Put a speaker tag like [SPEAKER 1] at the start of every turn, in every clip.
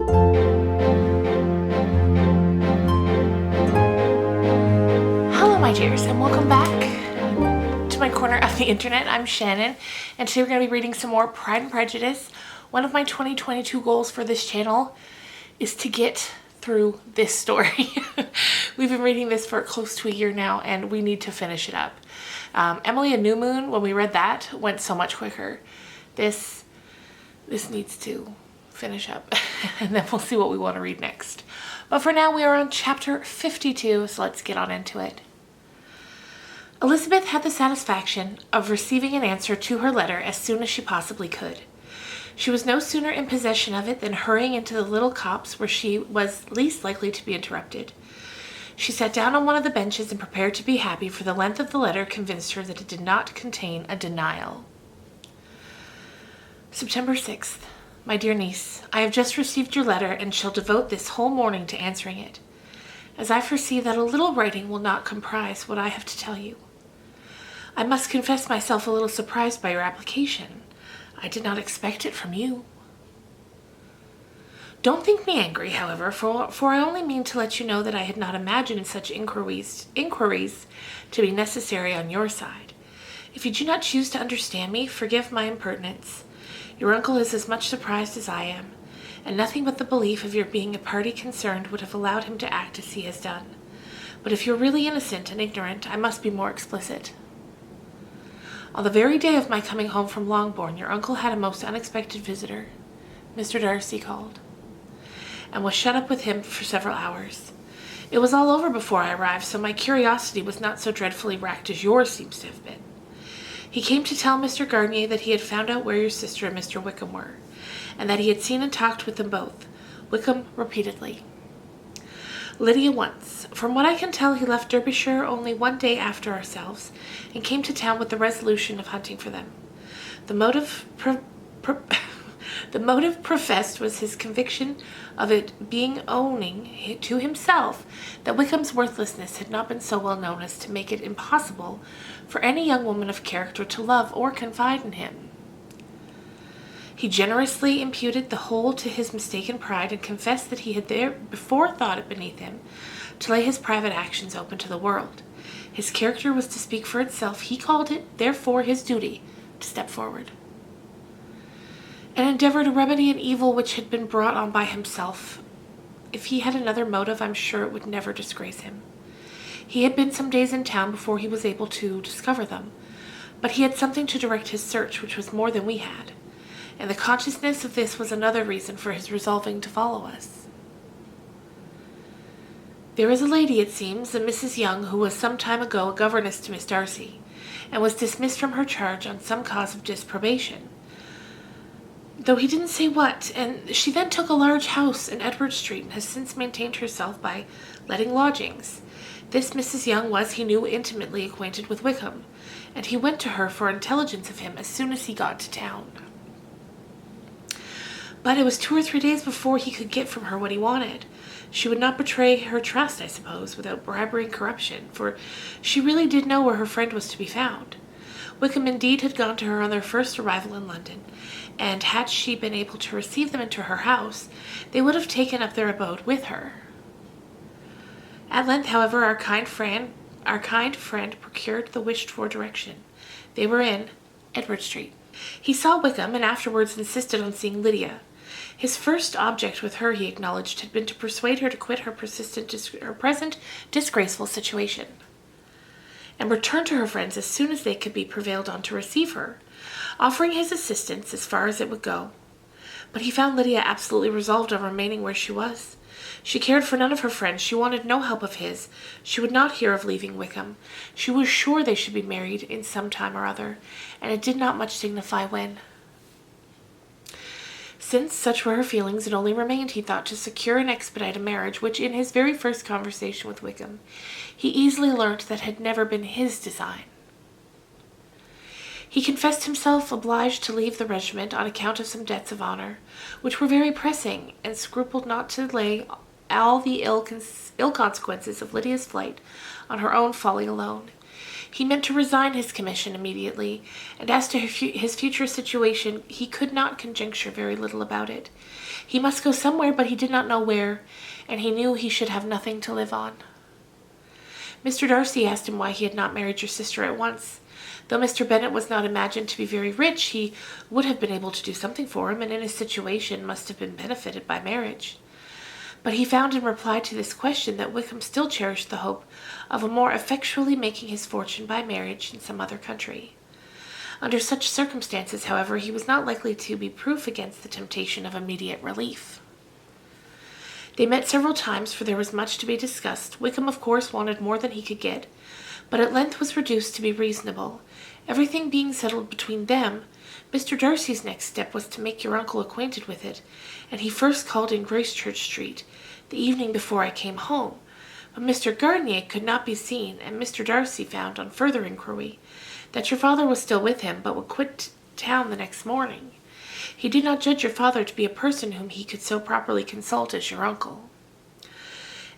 [SPEAKER 1] Hello my dears, and welcome back to my corner of the internet. I'm Shannon, and today we're going to be reading some more Pride and Prejudice. One of my 2022 goals for this channel is to get through this story. We've been reading this for close to a year now, and we need to finish it up. Emily and New Moon, when we read that, went so much quicker. This needs to finish up, and then we'll see what we want to read next. But for now, we are on chapter 52, so let's get on into it. Elizabeth had the satisfaction of receiving an answer to her letter as soon as she possibly could. She was no sooner in possession of it than hurrying into the little copse where she was least likely to be interrupted. She sat down on one of the benches and prepared to be happy, for the length of the letter convinced her that it did not contain a denial. September 6th. My dear niece, I have just received your letter and shall devote this whole morning to answering it, as I foresee that a little writing will not comprise what I have to tell you. I must confess myself a little surprised by your application. I did not expect it from you. Don't think me angry, however, for I only mean to let you know that I had not imagined such inquiries to be necessary on your side. If you do not choose to understand me, forgive my impertinence. Your uncle is as much surprised as I am, and nothing but the belief of your being a party concerned would have allowed him to act as he has done. But if you're really innocent and ignorant, I must be more explicit. On the very day of my coming home from Longbourn, your uncle had a most unexpected visitor. Mr. Darcy called, and was shut up with him for several hours. It was all over before I arrived, so my curiosity was not so dreadfully racked as yours seems to have been. He came to tell Mr. Garnier that he had found out where your sister and Mr. Wickham were, and that he had seen and talked with them both, Wickham repeatedly. Lydia once. From what I can tell, he left Derbyshire only one day after ourselves, and came to town with the resolution of hunting for them. The motive professed was his conviction of it being owning to himself that Wickham's worthlessness had not been so well known as to make it impossible for any young woman of character to love or confide in him. He generously imputed the whole to his mistaken pride, and confessed that he had before thought it beneath him to lay his private actions open to the world. His character was to speak for itself. He called it, therefore, his duty to step forward and endeavor to remedy an evil which had been brought on by himself. If he had another motive, I'm sure it would never disgrace him. He had been some days in town before he was able to discover them, but he had something to direct his search which was more than we had, and the consciousness of this was another reason for his resolving to follow us. There is a lady, it seems, a Mrs. Young, who was some time ago a governess to Miss Darcy, and was dismissed from her charge on some cause of disprobation, though he didn't say what, and she then took a large house in Edward Street, and has since maintained herself by letting lodgings. This Mrs. Young was, he knew, intimately acquainted with Wickham, and he went to her for intelligence of him as soon as he got to town. But it was 2 or 3 days before he could get from her what he wanted. She would not betray her trust, I suppose, without bribery and corruption, for she really did know where her friend was to be found. Wickham indeed had gone to her on their first arrival in London, and had she been able to receive them into her house, they would have taken up their abode with her. At length, however, our kind friend procured the wished-for direction. They were in Edward Street. He saw Wickham, and afterwards insisted on seeing Lydia. His first object with her, he acknowledged, had been to persuade her to quit her present disgraceful situation, and return to her friends as soon as they could be prevailed on to receive her, offering his assistance as far as it would go. But he found Lydia absolutely resolved on remaining where she was. She cared for none of her friends. She wanted no help of his. She would not hear of leaving Wickham. She was sure they should be married in some time or other, and it did not much signify when. Since such were her feelings, it only remained, he thought, to secure and expedite a marriage, which in his very first conversation with Wickham he easily learnt that had never been his design. He confessed himself obliged to leave the regiment on account of some debts of honour, which were very pressing, and scrupled not to lay all the ill consequences of Lydia's flight on her own folly alone. He meant to resign his commission immediately, and as to his future situation, he could not conjecture very little about it. He must go somewhere, but he did not know where, and he knew he should have nothing to live on. Mr. Darcy asked him why he had not married your sister at once. Though Mr. Bennet was not imagined to be very rich, he would have been able to do something for him, and in his situation must have been benefited by marriage. But he found in reply to this question that Wickham still cherished the hope of a more effectually making his fortune by marriage in some other country. Under such circumstances, however, he was not likely to be proof against the temptation of immediate relief. They met several times, for there was much to be discussed. Wickham, of course, wanted more than he could get, but at length was reduced to be reasonable. Everything being settled between them, Mr. Darcy's next step was to make your uncle acquainted with it, and he first called in Gracechurch Street the evening before I came home. But Mr. Gardiner could not be seen, and Mr. Darcy found, on further inquiry, that your father was still with him, but would quit town the next morning. He did not judge your father to be a person whom he could so properly consult as your uncle,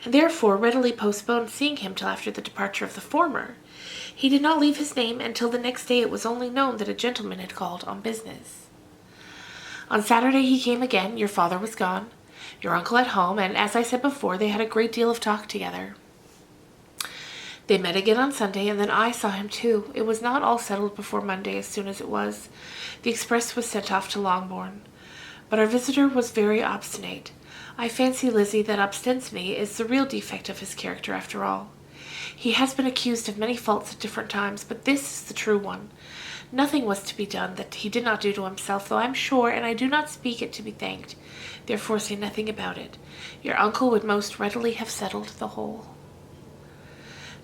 [SPEAKER 1] and therefore readily postponed seeing him till after the departure of the former. He did not leave his name, and till the next day it was only known that a gentleman had called on business. On Saturday he came again. Your father was gone, your uncle at home, and, as I said before, they had a great deal of talk together. They met again on Sunday, and then I saw him too. It was not all settled before Monday. As soon as it was, the express was sent off to Longbourn. But our visitor was very obstinate. I fancy, Lizzie, that obstinacy is the real defect of his character after all. He has been accused of many faults at different times, but this is the true one. Nothing was to be done that he did not do to himself, though I am sure, and I do not speak it to be thanked, therefore say nothing about it. Your uncle would most readily have settled the whole.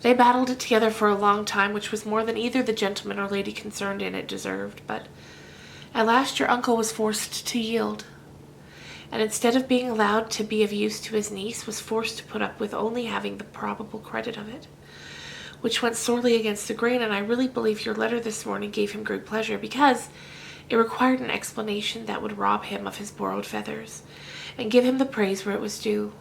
[SPEAKER 1] They battled it together for a long time, which was more than either the gentleman or lady concerned in it deserved, but at last your uncle was forced to yield, and instead of being allowed to be of use to his niece, was forced to put up with only having the probable credit of it, which went sorely against the grain, and I really believe your letter this morning gave him great pleasure, because it required an explanation that would rob him of his borrowed feathers, and give him the praise where it was due.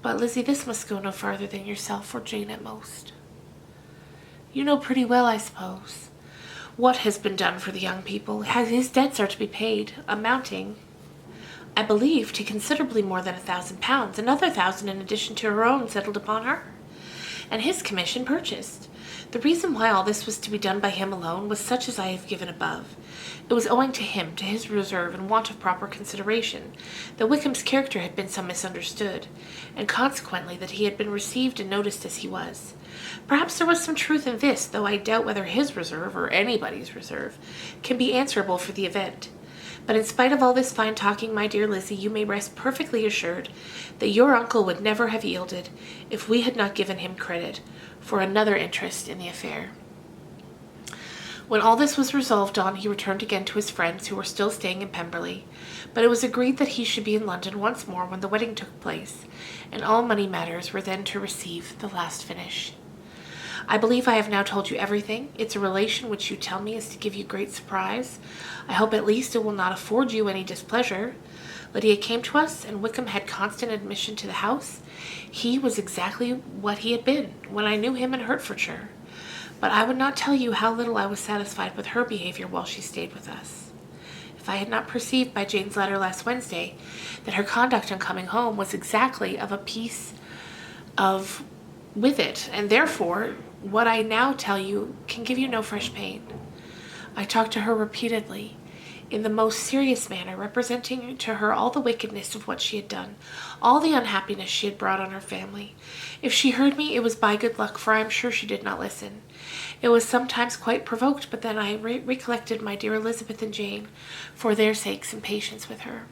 [SPEAKER 1] But, Lizzie, this must go no farther than yourself or Jane at most. You know pretty well, I suppose, what has been done for the young people. His debts are to be paid, amounting, I believe, to considerably more than £1,000, another 1,000 in addition to her own settled upon her, and his commission purchased. The reason why all this was to be done by him alone was such as I have given above. It was owing to him, to his reserve and want of proper consideration, that Wickham's character had been so misunderstood, and consequently that he had been received and noticed as he was. Perhaps there was some truth in this, though I doubt whether his reserve, or anybody's reserve, can be answerable for the event. But in spite of all this fine talking, my dear Lizzie, you may rest perfectly assured that your uncle would never have yielded if we had not given him credit for another interest in the affair. When all this was resolved on, he returned again to his friends, who were still staying in Pemberley, but it was agreed that he should be in London once more when the wedding took place, and all money matters were then to receive the last finish. I believe I have now told you everything. Its a relation which you tell me is to give you great surprise. I hope at least it will not afford you any displeasure. Lydia came to us, and Wickham had constant admission to the house. He was exactly what he had been when I knew him in Hertfordshire. But I would not tell you how little I was satisfied with her behavior while she stayed with us. If I had not perceived by Jane's letter last Wednesday that her conduct on coming home was exactly of a piece of with it, and therefore what I now tell you can give you no fresh pain. I talked to her repeatedly, in the most serious manner, representing to her all the wickedness of what she had done, all the unhappiness she had brought on her family. If she heard me, it was by good luck, for I am sure she did not listen. It was sometimes quite provoked, but then I recollected my dear Elizabeth and Jane, for their sakes, in patience with her.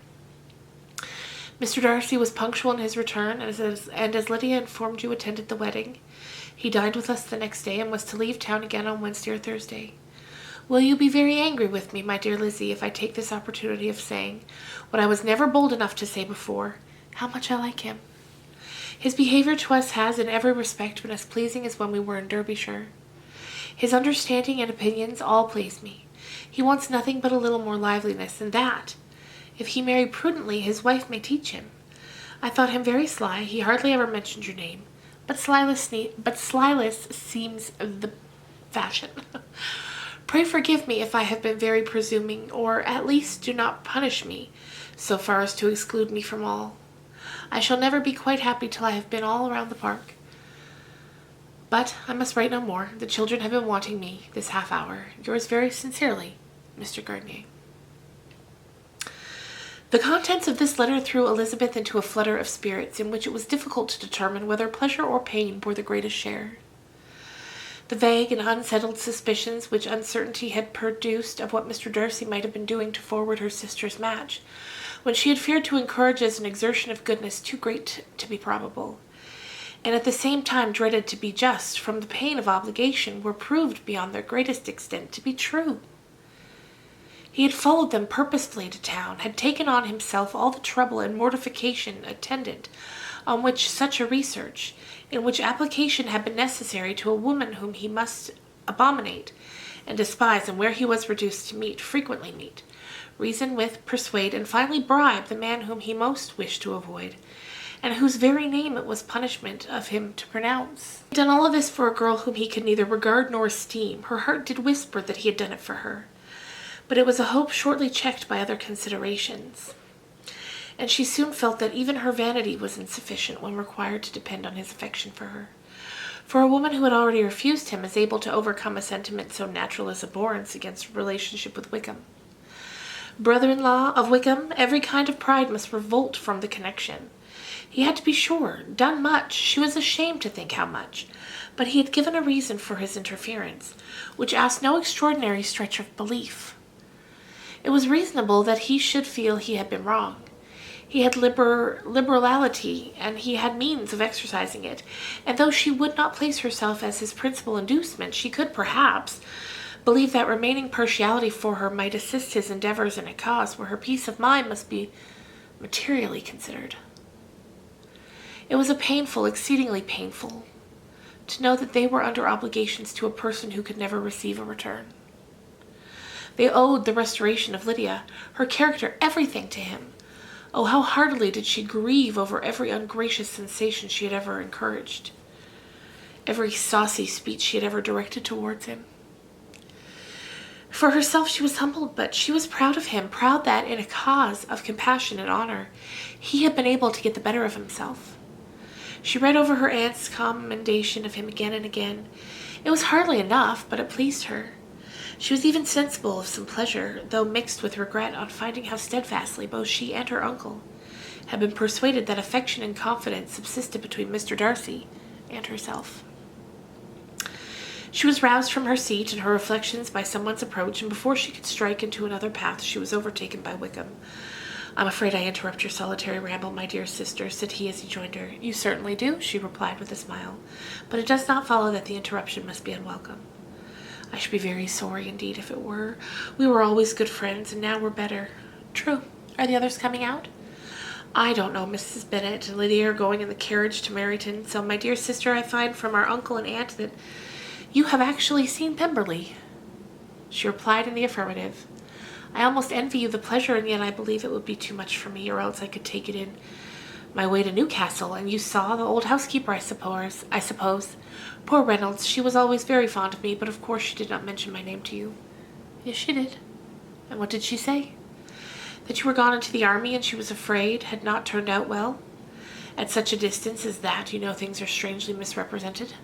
[SPEAKER 1] Mr. Darcy was punctual in his return, and as Lydia informed you, attended the wedding. He dined with us the next day, and was to leave town again on Wednesday or Thursday. Will you be very angry with me, my dear Lizzie, if I take this opportunity of saying, what I was never bold enough to say before, how much I like him? His behaviour to us has, in every respect, been as pleasing as when we were in Derbyshire. His understanding and opinions all please me. He wants nothing but a little more liveliness, and that, if he marry prudently, his wife may teach him. I thought him very sly. He hardly ever mentioned your name. but slyness seems the fashion. Pray forgive me if I have been very presuming, or at least do not punish me so far as to exclude me from all. I shall never be quite happy till I have been all around the park. But I must write no more. The children have been wanting me this half hour. Yours very sincerely, Mr. Gardiner. The contents of this letter threw Elizabeth into a flutter of spirits in which it was difficult to determine whether pleasure or pain bore the greatest share. The vague and unsettled suspicions which uncertainty had produced of what Mr. Darcy might have been doing to forward her sister's match, when she had feared to encourage as an exertion of goodness too great to be probable, and at the same time dreaded to be just from the pain of obligation, were proved beyond their greatest extent to be true. He had followed them purposefully to town, had taken on himself all the trouble and mortification attendant on which such a research, in which application had been necessary to a woman whom he must abominate and despise, and where he was reduced to frequently meet, reason with, persuade, and finally bribe the man whom he most wished to avoid, and whose very name it was punishment of him to pronounce. He had done all of this for a girl whom he could neither regard nor esteem. Her heart did whisper that he had done it for her, but it was a hope shortly checked by other considerations, and she soon felt that even her vanity was insufficient when required to depend on his affection for her. For a woman who had already refused him is able to overcome a sentiment so natural as abhorrence against relationship with Wickham. Brother-in-law of Wickham, every kind of pride must revolt from the connection. He had, to be sure, done much. She was ashamed to think how much. But he had given a reason for his interference, which asked no extraordinary stretch of belief. It was reasonable that he should feel he had been wrong. He had liberality, and he had means of exercising it, and though she would not place herself as his principal inducement, she could, perhaps, believe that remaining partiality for her might assist his endeavors in a cause where her peace of mind must be materially considered. It was exceedingly painful, to know that they were under obligations to a person who could never receive a return. They owed the restoration of Lydia, her character, everything to him. Oh, how heartily did she grieve over every ungracious sensation she had ever encouraged, every saucy speech she had ever directed towards him. For herself she was humbled, but she was proud of him, proud that, in a cause of compassion and honor, he had been able to get the better of himself. She read over her aunt's commendation of him again and again. It was hardly enough, but it pleased her. She was even sensible of some pleasure, though mixed with regret, on finding how steadfastly both she and her uncle had been persuaded that affection and confidence subsisted between Mr. Darcy and herself. She was roused from her seat and her reflections by someone's approach, and before she could strike into another path, she was overtaken by Wickham. "I'm afraid I interrupt your solitary ramble, my dear sister," said he as he joined her. "You certainly do," she replied with a smile, "but it does not follow that the interruption must be unwelcome. I should be very sorry indeed if it were. We were always good friends, and now we're better." "True. Are the others coming out?" "I don't know. Mrs. Bennet and Lydia are going in the carriage to Meryton. So, my dear sister, I find from our uncle and aunt that you have actually seen Pemberley." She replied in the affirmative. "I almost envy you the pleasure, and yet I believe it would be too much for me, or else I could take it in my way to Newcastle. And you saw the old housekeeper, I suppose. Poor Reynolds, she was always very fond of me, but of course she did not mention my name to you." "Yes, she did." "And what did she say?" "That you were gone into the army, and she was afraid had not turned out well. At such a distance as that, you know things are strangely misrepresented."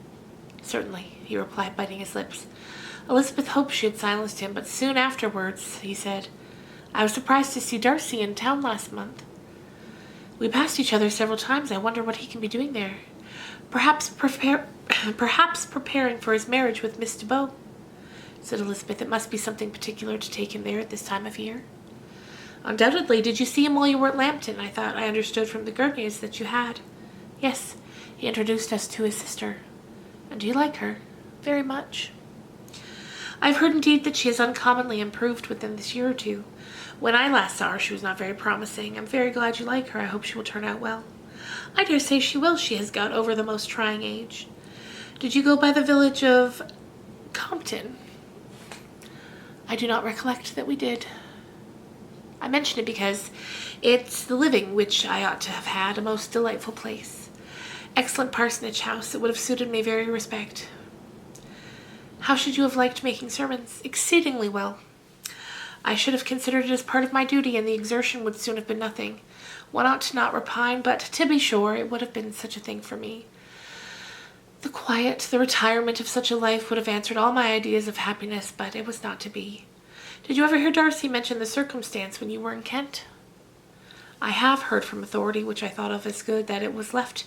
[SPEAKER 1] "Certainly," he replied, biting his lips. Elizabeth hoped she had silenced him, but soon afterwards he said, "I was surprised to see Darcy in town last month." "We passed each other several times. I wonder what he can be doing there." Perhaps preparing for his marriage with Miss de Bow," said Elizabeth. "It must be something particular to take him there at this time of year." "Undoubtedly. Did you see him while you were at Lambton? I thought I understood from the Gurney's that you had." "Yes, he introduced us to his sister." "And do you like her?" "Very much." "I have heard indeed that she has uncommonly improved within this year or two. When I last saw her she was not very promising. I'm very glad you like her. I hope she will turn out well." "I dare say she will. She has got over the most trying age." "Did you go by the village of Compton?" "I do not recollect that we did." "I mention it because it's the living which I ought to have had, a most delightful place. Excellent parsonage house. It would have suited me very respect. How should you have liked making sermons? Exceedingly well. I should have considered it as part of my duty, and the exertion would soon have been nothing. One ought to not repine, but to be sure, it would have been such a thing for me. The quiet, the retirement of such a life would have answered all my ideas of happiness, but it was not to be. Did you ever hear Darcy mention the circumstance when you were in Kent? I have heard from authority, which I thought of as good, that it was left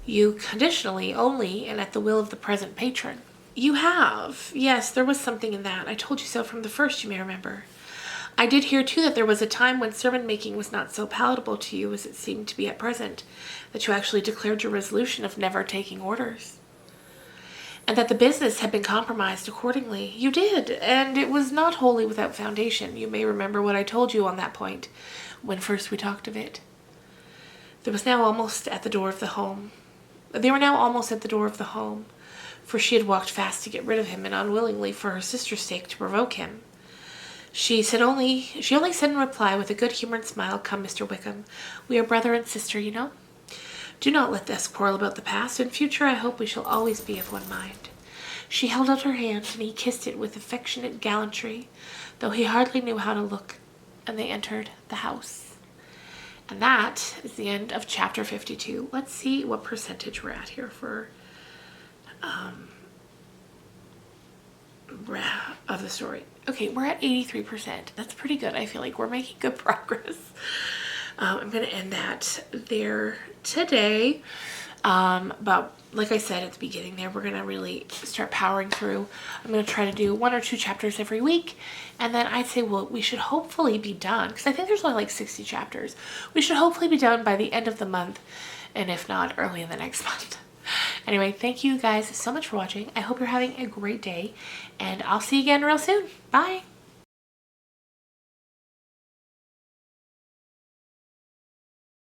[SPEAKER 1] you conditionally only, and at the will of the present patron. You have. Yes, there was something in that. I told you so from the first, you may remember. I did hear, too, that there was a time when sermon-making was not so palatable to you as it seemed to be at present, that you actually declared your resolution of never taking orders, and that the business had been compromised accordingly. You did, and it was not wholly without foundation. You may remember what I told you on that point when first we talked of it. They were now almost at the door of the home, for she had walked fast to get rid of him, and unwillingly for her sister's sake to provoke him. She only said in reply with a good-humored smile, "Come, Mr. Wickham, we are brother and sister, you know. Do not let us quarrel about the past. In future I hope we shall always be of one mind." She held out her hand, and he kissed it with affectionate gallantry, though he hardly knew how to look, and they entered the house. And that is the end of chapter 52. Let's see what percentage we're at here for of the story. Okay, we're at 83%. That's pretty good. I feel like we're making good progress. I'm going to end that there today. But like I said at the beginning there, we're going to really start powering through. I'm going to try to do 1 or 2 chapters every week. And then I'd say, well, we should hopefully be done, because I think there's only like 60 chapters. We should hopefully be done by the end of the month, and if not, early in the next month. Anyway, thank you guys so much for watching. I hope you're having a great day, and I'll see you again real soon. Bye.